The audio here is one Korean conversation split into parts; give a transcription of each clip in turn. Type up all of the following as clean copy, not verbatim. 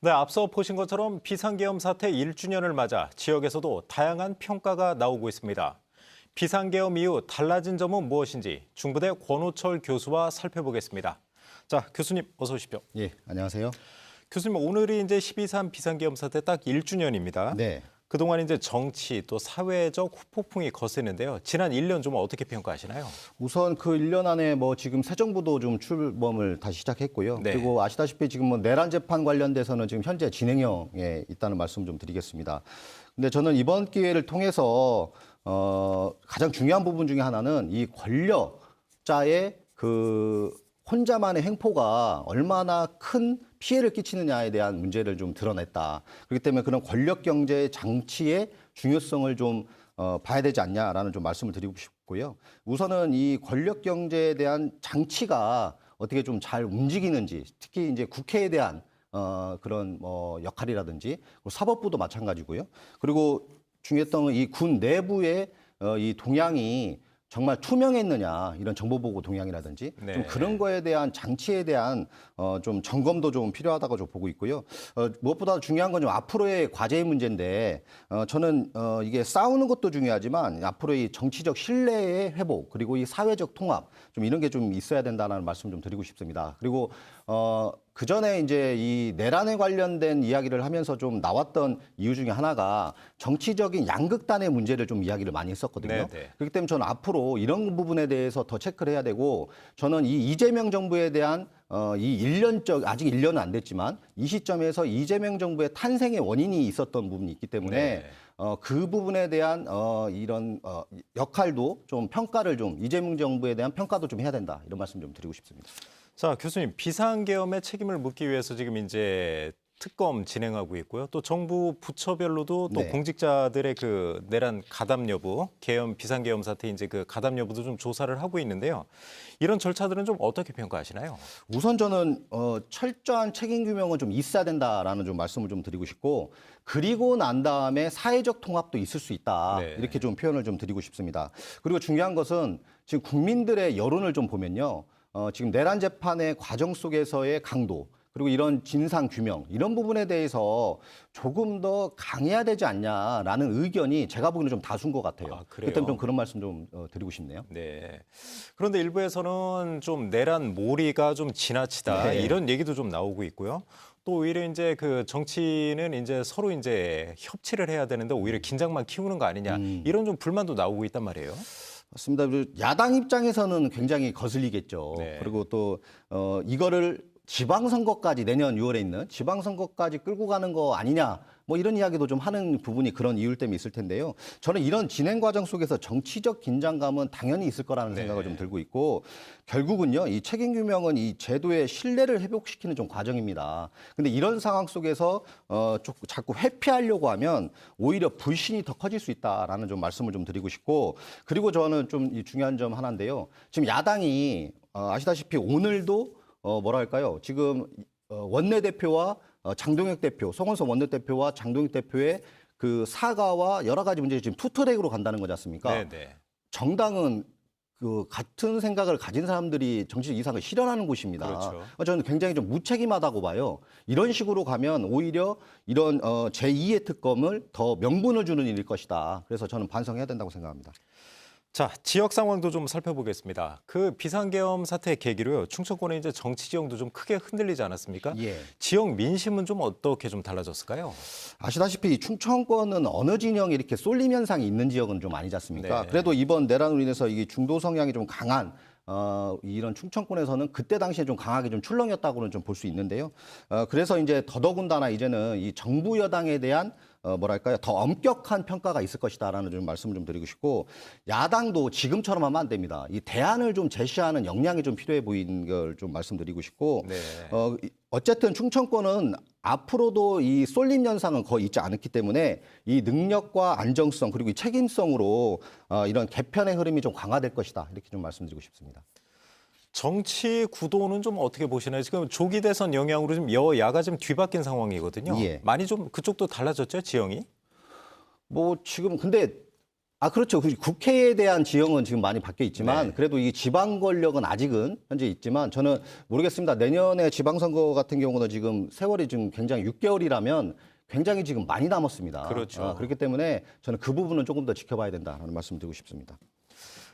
네, 앞서 보신 것처럼 비상계엄 사태 1주년을 맞아 지역에서도 다양한 평가가 나오고 있습니다. 비상계엄 이후 달라진 점은 무엇인지 중부대 권호철 교수와 살펴보겠습니다. 자, 교수님 어서 오십시오. 예, 안녕하세요. 교수님, 오늘이 이제 12.3 비상계엄 사태 딱 1주년입니다. 네. 그동안 이제 정치 또 사회적 후폭풍이 거세는데요. 지난 1년 좀 어떻게 평가하시나요? 우선 그 1년 안에 지금 새 정부도 좀 출범을 다시 시작했고요. 네. 그리고 아시다시피 지금 내란 재판 관련돼서는 지금 현재 진행형에 있다는 말씀 좀 드리겠습니다. 근데 저는 이번 기회를 통해서 가장 중요한 부분 중에 하나는 이 권력자의 그 혼자만의 행포가 얼마나 큰 피해를 끼치느냐에 대한 문제를 좀 드러냈다. 그렇기 때문에 그런 권력 경제 장치의 중요성을 좀 봐야 되지 않냐라는 좀 말씀을 드리고 싶고요. 우선은 이 권력 경제에 대한 장치가 어떻게 좀 잘 움직이는지, 특히 이제 국회에 대한 그런 역할이라든지 사법부도 마찬가지고요. 그리고 중요했던 건 이 군 내부의 이 동향이 정말 투명했느냐, 이런 정보보고 동향이라든지 네. 좀 그런 거에 대한 장치에 대한 좀 점검도 좀 필요하다고 좀 보고 있고요. 무엇보다 중요한 건 좀 앞으로의 과제의 문제인데 저는 이게 싸우는 것도 중요하지만 앞으로 이 정치적 신뢰의 회복 그리고 이 사회적 통합 좀 이런 게 좀 있어야 된다는 말씀 좀 드리고 싶습니다. 그리고 그 전에 이제 이 내란에 관련된 이야기를 하면서 좀 나왔던 이유 중에 하나가 정치적인 양극단의 문제를 좀 이야기를 많이 했었거든요. 네네. 그렇기 때문에 저는 앞으로 이런 부분에 대해서 더 체크를 해야 되고 저는 이 이재명 정부에 대한 이 1년적 아직 1년은 안 됐지만 이 시점에서 이재명 정부의 탄생의 원인이 있었던 부분이 있기 때문에 네. 그 부분에 대한 이런 역할도 좀 평가를 좀 이재명 정부에 대한 평가도 좀 해야 된다 이런 말씀 좀 드리고 싶습니다. 자, 교수님, 비상계엄의 책임을 묻기 위해서 지금 이제 특검 진행하고 있고요. 또 정부 부처별로도 또 네. 공직자들의 그 내란 가담 여부, 계엄 비상계엄 사태 이제 그 가담 여부도 좀 조사를 하고 있는데요. 이런 절차들은 좀 어떻게 평가하시나요? 우선 저는 철저한 책임 규명은 좀 있어야 된다라는 좀 말씀을 좀 드리고 싶고 그리고 난 다음에 사회적 통합도 있을 수 있다 네. 이렇게 좀 표현을 좀 드리고 싶습니다. 그리고 중요한 것은 지금 국민들의 여론을 좀 보면요. 지금 내란 재판의 과정 속에서의 강도 그리고 이런 진상 규명 이런 부분에 대해서 조금 더 강해야 되지 않냐라는 의견이 제가 보기에는 좀 다수인 것 같아요. 아, 그래요? 그렇기 때문에 좀 그런 말씀 좀 드리고 싶네요. 네. 그런데 일부에서는 좀 내란 몰이가 좀 지나치다 네. 이런 얘기도 좀 나오고 있고요. 또 오히려 이제 그 정치는 이제 서로 이제 협치를 해야 되는데 오히려 긴장만 키우는 거 아니냐 이런 좀 불만도 나오고 있단 말이에요. 맞습니다. 야당 입장에서는 굉장히 거슬리겠죠. 네. 그리고 또 이거를 지방선거까지 내년 6월에 있는 지방선거까지 끌고 가는 거 아니냐 뭐 이런 이야기도 좀 하는 부분이 그런 이유 때문에 있을 텐데요. 저는 이런 진행 과정 속에서 정치적 긴장감은 당연히 있을 거라는 생각을 좀 들고 있고 결국은요. 이 책임 규명은 이 제도의 신뢰를 회복시키는 좀 과정입니다. 근데 이런 상황 속에서 자꾸 회피하려고 하면 오히려 불신이 더 커질 수 있다라는 좀 말씀을 좀 드리고 싶고 그리고 저는 좀 중요한 점 하나인데요. 지금 야당이 아시다시피 오늘도 뭐랄까요? 지금 원내대표와 장동혁 대표, 송원석 원내대표와 장동혁 대표의 그 사과와 여러 가지 문제가 지금 투트랙으로 간다는 거지 않습니까? 네네. 정당은 그 같은 생각을 가진 사람들이 정치적 이상을 실현하는 곳입니다. 그렇죠. 저는 굉장히 좀 무책임하다고 봐요. 이런 식으로 가면 오히려 이런 제2의 특검을 더 명분을 주는 일일 것이다. 그래서 저는 반성해야 된다고 생각합니다. 자, 지역 상황도 좀 살펴보겠습니다. 그 비상계엄 사태 계기로요. 충청권의 이제 정치 지형도 좀 크게 흔들리지 않았습니까? 예. 지역 민심은 좀 어떻게 좀 달라졌을까요? 아시다시피 충청권은 어느 진영이 이렇게 쏠림 현상이 있는 지역은 좀 아니지 않습니까? 네. 그래도 이번 내란으로 인해서 이게 중도 성향이 좀 강한 이런 충청권에서는 그때 당시에 좀 강하게 좀 출렁였다고는 좀 볼 수 있는데요. 그래서 이제 더더군다나 이제는 이 정부 여당에 대한 뭐랄까요 더 엄격한 평가가 있을 것이다라는 좀 말씀을 좀 드리고 싶고 야당도 지금처럼 하면 안 됩니다. 이 대안을 좀 제시하는 역량이 좀 필요해 보이는 걸 좀 말씀드리고 싶고 네. 어쨌든 충청권은 앞으로도 이 쏠림 현상은 거의 있지 않았기 때문에 이 능력과 안정성 그리고 이 책임성으로 이런 개편의 흐름이 좀 강화될 것이다 이렇게 좀 말씀드리고 싶습니다. 정치 구도는 좀 어떻게 보시나요? 지금 조기 대선 영향으로 좀 여야가 좀 뒤바뀐 상황이거든요. 예. 많이 좀 그쪽도 달라졌죠, 지형이? 뭐 지금 근데 그렇죠. 국회에 대한 지형은 지금 많이 바뀌어 있지만 네. 그래도 이 지방 권력은 아직은 현재 있지만 저는 모르겠습니다. 내년에 지방선거 같은 경우는 지금 세월이 지금 굉장히 6개월이라면 굉장히 지금 많이 남았습니다. 그렇죠. 그렇기 때문에 저는 그 부분은 조금 더 지켜봐야 된다는 말씀 드리고 싶습니다.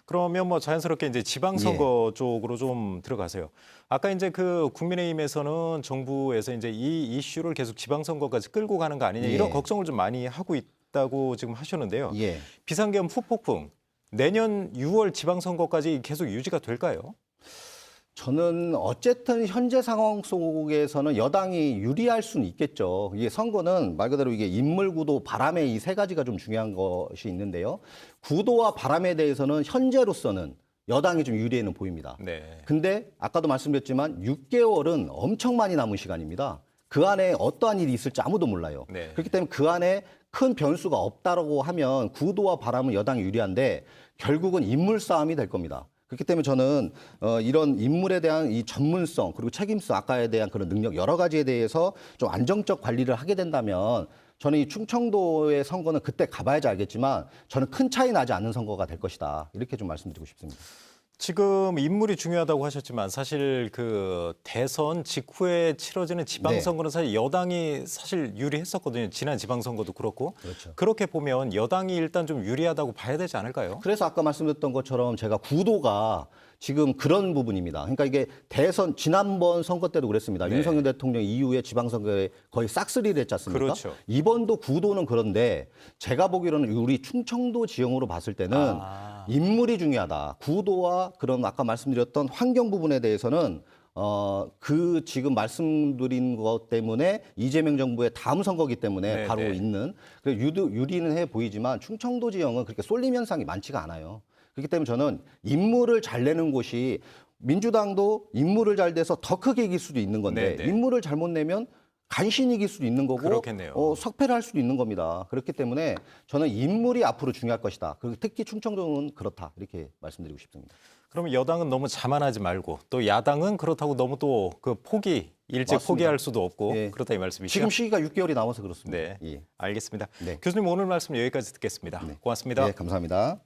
그러면 뭐 자연스럽게 이제 지방선거 쪽으로 좀 들어가세요. 아까 이제 그 국민의힘에서는 정부에서 이제 이 이슈를 계속 지방선거까지 끌고 가는 거 아니냐 이런 예. 걱정을 좀 많이 하고 있다고 지금 하셨는데요. 예. 비상계엄 후폭풍 내년 6월 지방선거까지 계속 유지가 될까요? 저는 어쨌든 현재 상황 속에서는 여당이 유리할 수는 있겠죠. 이게 선거는 말 그대로 이게 인물 구도, 바람의 이 세 가지가 좀 중요한 것이 있는데요. 구도와 바람에 대해서는 현재로서는 여당이 좀 유리해는 보입니다. 네. 근데 아까도 말씀드렸지만 6개월은 엄청 많이 남은 시간입니다. 그 안에 어떠한 일이 있을지 아무도 몰라요. 네. 그렇기 때문에 그 안에 큰 변수가 없다라고 하면 구도와 바람은 여당이 유리한데 결국은 인물 싸움이 될 겁니다. 그렇기 때문에 저는 이런 인물에 대한 이 전문성 그리고 책임성 아까에 대한 그런 능력 여러 가지에 대해서 좀 안정적 관리를 하게 된다면 저는 이 충청도의 선거는 그때 가봐야지 알겠지만 저는 큰 차이 나지 않는 선거가 될 것이다. 이렇게 좀 말씀드리고 싶습니다. 지금 인물이 중요하다고 하셨지만 사실 그 대선 직후에 치러지는 지방선거는 사실 여당이 사실 유리했었거든요. 지난 지방선거도 그렇고. 그렇죠. 그렇게 보면 여당이 일단 좀 유리하다고 봐야 되지 않을까요? 그래서 아까 말씀드렸던 것처럼 제가 구도가 지금 그런 부분입니다. 그러니까 이게 대선 지난번 선거 때도 그랬습니다. 네. 윤석열 대통령 이후에 지방선거에 거의 싹쓸이를 했지 않습니까? 그렇죠. 이번도 구도는 그런데 제가 보기로는 우리 충청도 지형으로 봤을 때는 인물이 중요하다. 구도와 그런 아까 말씀드렸던 환경 부분에 대해서는 그 지금 말씀드린 것 때문에 이재명 정부의 다음 선거기 때문에 네, 바로 네. 있는 유리는 해 보이지만 충청도 지형은 그렇게 쏠림 현상이 많지가 않아요. 그렇기 때문에 저는 인물을 잘 내는 곳이 민주당도 인물을 잘 내서 더 크게 이길 수도 있는 건데 네, 네. 인물을 잘못 내면 간신히 이길 수도 있는 거고 그렇겠네요. 석패를 할 수도 있는 겁니다. 그렇기 때문에 저는 인물이 앞으로 중요할 것이다. 그리고 특히 충청도는 그렇다. 이렇게 말씀드리고 싶습니다. 그러면 여당은 너무 자만하지 말고 또 야당은 그렇다고 너무 또 그 일찍 맞습니다. 포기할 수도 없고 예. 그렇다 이 말씀이시죠? 지금 시기가 6개월이 남아서 그렇습니다. 네, 예. 알겠습니다. 네. 교수님 오늘 말씀 여기까지 듣겠습니다. 고맙습니다. 네, 감사합니다.